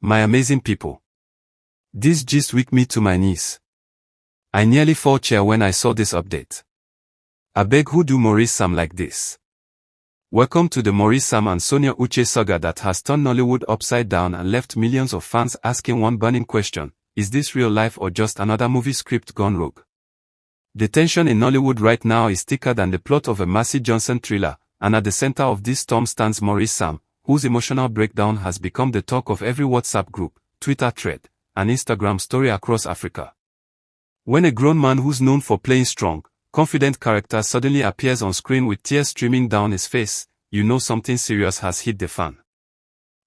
My amazing people. This gist weak me to my knees. I nearly fall chair when I saw this update. Abeg, who do Maurice Sam like this? Welcome to the Maurice Sam and Sonia Uche saga that has turned Nollywood upside down and left millions of fans asking one burning question: is this real life or just another movie script gone rogue? The tension in Nollywood right now is thicker than the plot of a Massey Johnson thriller, and at the center of this storm stands Maurice Sam, whose emotional breakdown has become the talk of every WhatsApp group, Twitter thread, and Instagram story across Africa. When a grown man who's known for playing strong, confident characters suddenly appears on screen with tears streaming down his face, you know something serious has hit the fan.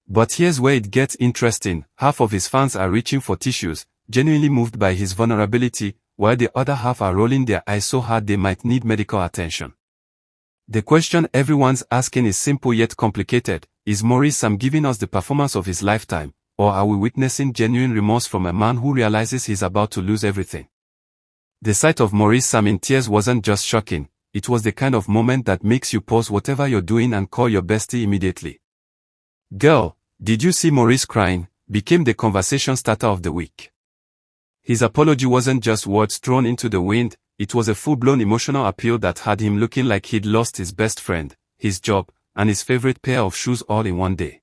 But here's where it gets interesting: half of his fans are reaching for tissues, genuinely moved by his vulnerability, while the other half are rolling their eyes so hard they might need medical attention. The question everyone's asking is simple yet complicated: is Maurice Sam giving us the performance of his lifetime, or are we witnessing genuine remorse from a man who realizes he's about to lose everything? The sight of Maurice Sam in tears wasn't just shocking, it was the kind of moment that makes you pause whatever you're doing and call your bestie immediately. "Girl, did you see Maurice crying?" became the conversation starter of the week. His apology wasn't just words thrown into the wind, it was a full-blown emotional appeal that had him looking like he'd lost his best friend, his job, and his favorite pair of shoes all in one day.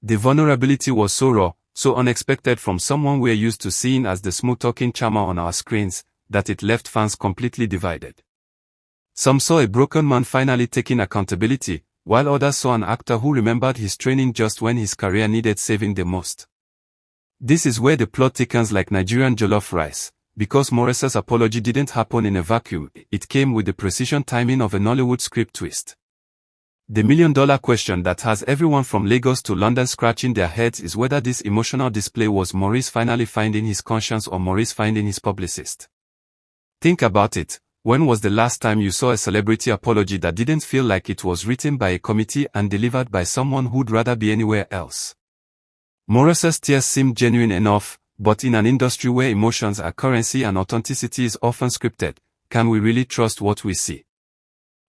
The vulnerability was so raw, so unexpected from someone we're used to seeing as the smooth-talking charmer on our screens, that it left fans completely divided. Some saw a broken man finally taking accountability, while others saw an actor who remembered his training just when his career needed saving the most. This is where the plot thickens like Nigerian jollof rice, because Maurice's apology didn't happen in a vacuum, it came with the precision timing of a Nollywood script twist. The million-dollar question that has everyone from Lagos to London scratching their heads is whether this emotional display was Maurice finally finding his conscience or Maurice finding his publicist. Think about it: when was the last time you saw a celebrity apology that didn't feel like it was written by a committee and delivered by someone who'd rather be anywhere else? Maurice's tears seemed genuine enough, but in an industry where emotions are currency and authenticity is often scripted, can we really trust what we see?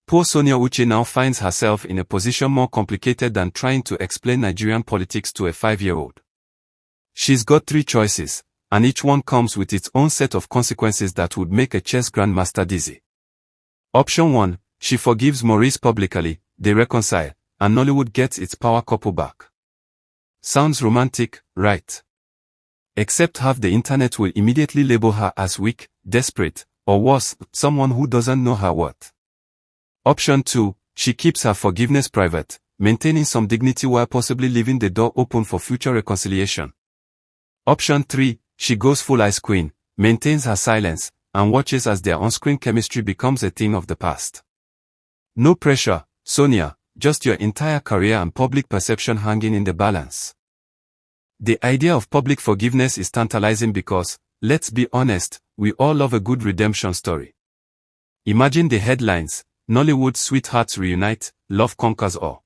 Poor Sonia Uche now finds herself in a position more complicated than trying to explain Nigerian politics to a 5-year-old. She's got 3 choices, and each one comes with its own set of consequences that would make a chess grandmaster dizzy. Option 1, she forgives Maurice publicly, they reconcile, and Nollywood gets its power couple back. Sounds romantic, right? Except half the internet will immediately label her as weak, desperate, or worse, someone who doesn't know her worth. Option 2, she keeps her forgiveness private, maintaining some dignity while possibly leaving the door open for future reconciliation. Option 3, she goes full ice queen, maintains her silence, and watches as their on-screen chemistry becomes a thing of the past. No pressure, Sonia, just your entire career and public perception hanging in the balance. The idea of public forgiveness is tantalizing because, let's be honest, we all love a good redemption story. Imagine the headlines: Nollywood sweethearts reunite, love conquers all.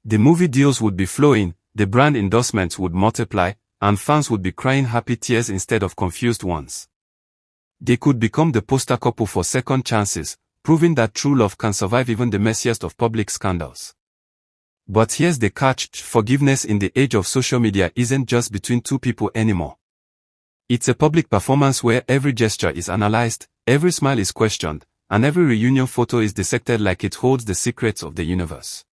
The movie deals would be flowing, the brand endorsements would multiply, and fans would be crying happy tears instead of confused ones. They could become the poster couple for second chances, proving that true love can survive even the messiest of public scandals. But here's the catch: forgiveness in the age of social media isn't just between 2 people anymore. It's a public performance where every gesture is analyzed, every smile is questioned, and every reunion photo is dissected like it holds the secrets of the universe.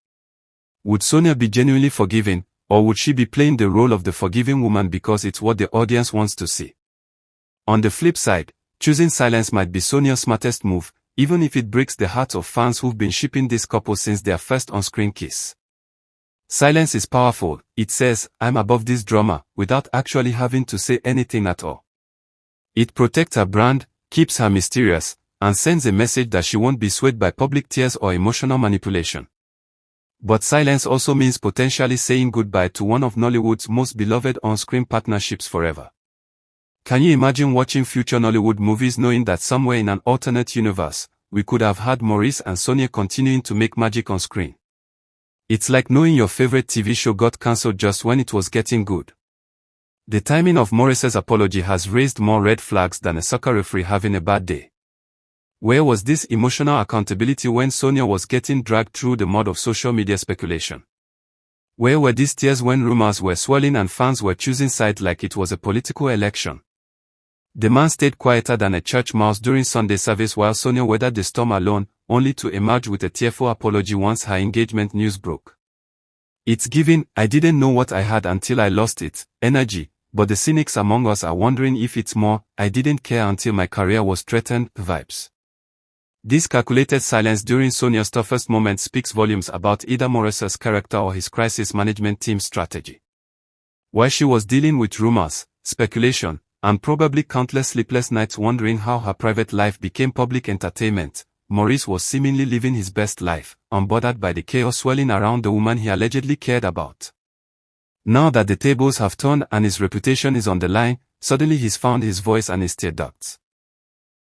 Would Sonia be genuinely forgiving, or would she be playing the role of the forgiving woman because it's what the audience wants to see? On the flip side, choosing silence might be Sonia's smartest move, even if it breaks the hearts of fans who've been shipping this couple since their first on-screen kiss. Silence is powerful, it says, "I'm above this drama," without actually having to say anything at all. It protects her brand, keeps her mysterious, and sends a message that she won't be swayed by public tears or emotional manipulation. But silence also means potentially saying goodbye to one of Nollywood's most beloved on-screen partnerships forever. Can you imagine watching future Nollywood movies knowing that somewhere in an alternate universe, we could have had Maurice and Sonia continuing to make magic on screen? It's like knowing your favorite TV show got cancelled just when it was getting good. The timing of Maurice's apology has raised more red flags than a soccer referee having a bad day. Where was this emotional accountability when Sonia was getting dragged through the mud of social media speculation? Where were these tears when rumors were swirling and fans were choosing sides like it was a political election? The man stayed quieter than a church mouse during Sunday service while Sonia weathered the storm alone, only to emerge with a tearful apology once her engagement news broke. It's giving, "I didn't know what I had until I lost it," energy, but the cynics among us are wondering if it's more, "I didn't care until my career was threatened," vibes. This calculated silence during Sonia's toughest moment speaks volumes about either Maurice's character or his crisis management team's strategy. While she was dealing with rumors, speculation, and probably countless sleepless nights wondering how her private life became public entertainment, Maurice was seemingly living his best life, unbothered by the chaos swirling around the woman he allegedly cared about. Now that the tables have turned and his reputation is on the line, suddenly he's found his voice and his tear ducts.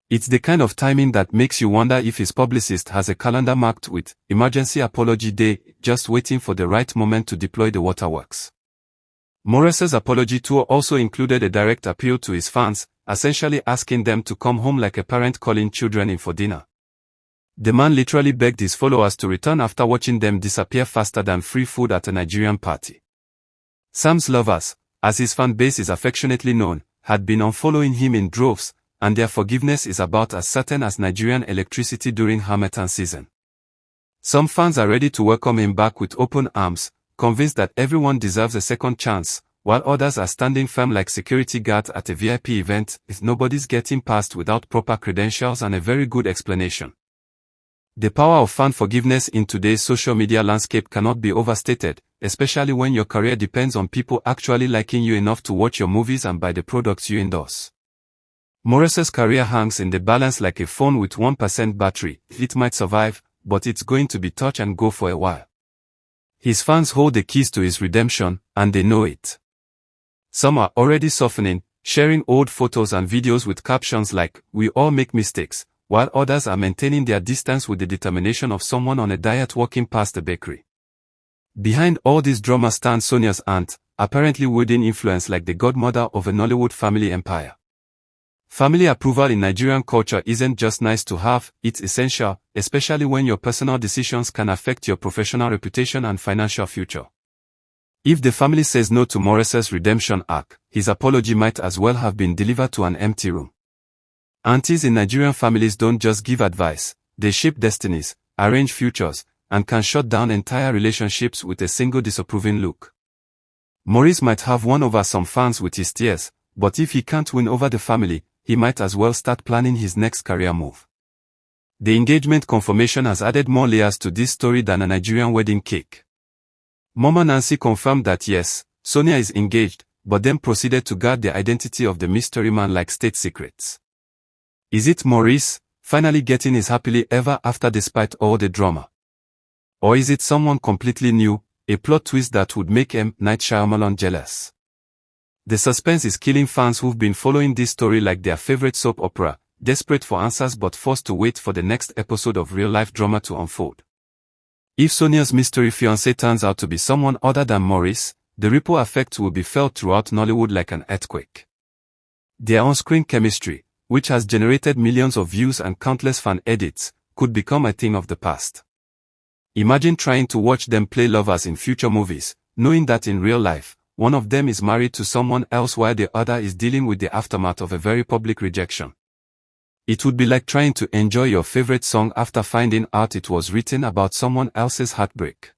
It's the kind of timing that makes you wonder if his publicist has a calendar marked with "Emergency Apology Day," just waiting for the right moment to deploy the waterworks. Maurice's apology tour also included a direct appeal to his fans, essentially asking them to come home like a parent calling children in for dinner. The man literally begged his followers to return after watching them disappear faster than free food at a Nigerian party. Sam's lovers, as his fan base is affectionately known, had been unfollowing him in droves, and their forgiveness is about as certain as Nigerian electricity during Harmattan season. Some fans are ready to welcome him back with open arms, convinced that everyone deserves a second chance, while others are standing firm like security guards at a VIP event, if nobody's getting past without proper credentials and a very good explanation. The power of fan forgiveness in today's social media landscape cannot be overstated, especially when your career depends on people actually liking you enough to watch your movies and buy the products you endorse. Maurice's career hangs in the balance like a phone with 1% battery. It might survive, but it's going to be touch and go for a while. His fans hold the keys to his redemption, and they know it. Some are already softening, sharing old photos and videos with captions like, "We all make mistakes," while others are maintaining their distance with the determination of someone on a diet walking past a bakery. Behind all this drama stands Sonia's aunt, apparently wielding influence like the godmother of a Nollywood family empire. Family approval in Nigerian culture isn't just nice to have, it's essential, especially when your personal decisions can affect your professional reputation and financial future. If the family says no to Maurice's redemption arc, his apology might as well have been delivered to an empty room. Aunties in Nigerian families don't just give advice, they shape destinies, arrange futures, and can shut down entire relationships with a single disapproving look. Maurice might have won over some fans with his tears, but if he can't win over the family, he might as well start planning his next career move. The engagement confirmation has added more layers to this story than a Nigerian wedding cake. Mama Nancy confirmed that yes, Sonia is engaged, but then proceeded to guard the identity of the mystery man like state secrets. Is it Maurice, finally getting his happily ever after despite all the drama? Or is it someone completely new, a plot twist that would make M. Night Shyamalan jealous? The suspense is killing fans who've been following this story like their favorite soap opera, desperate for answers but forced to wait for the next episode of real-life drama to unfold. If Sonia's mystery fiancé turns out to be someone other than Maurice, the ripple effect will be felt throughout Nollywood like an earthquake. Their on-screen chemistry, which has generated millions of views and countless fan edits, could become a thing of the past. Imagine trying to watch them play lovers in future movies, knowing that in real life, one of them is married to someone else while the other is dealing with the aftermath of a very public rejection. It would be like trying to enjoy your favorite song after finding out it was written about someone else's heartbreak.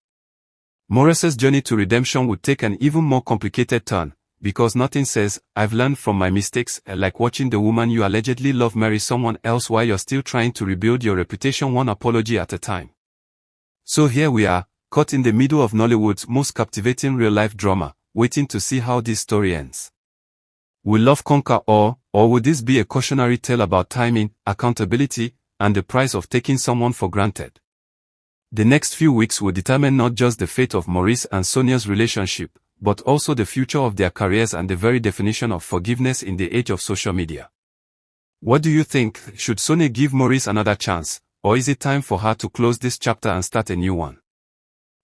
Maurice's journey to redemption would take an even more complicated turn, because nothing says, "I've learned from my mistakes," like watching the woman you allegedly love marry someone else while you're still trying to rebuild your reputation one apology at a time. So here we are, caught in the middle of Nollywood's most captivating real-life drama, waiting to see how this story ends. Will love conquer all, or will this be a cautionary tale about timing, accountability, and the price of taking someone for granted? The next few weeks will determine not just the fate of Maurice and Sonia's relationship, but also the future of their careers and the very definition of forgiveness in the age of social media. What do you think? Should Sonia give Maurice another chance, or is it time for her to close this chapter and start a new one?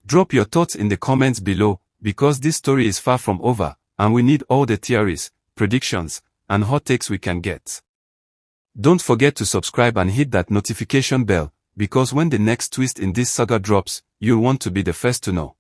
Drop your thoughts in the comments below, because this story is far from over, and we need all the theories, predictions, and hot takes we can get. Don't forget to subscribe and hit that notification bell, because when the next twist in this saga drops, you'll want to be the first to know.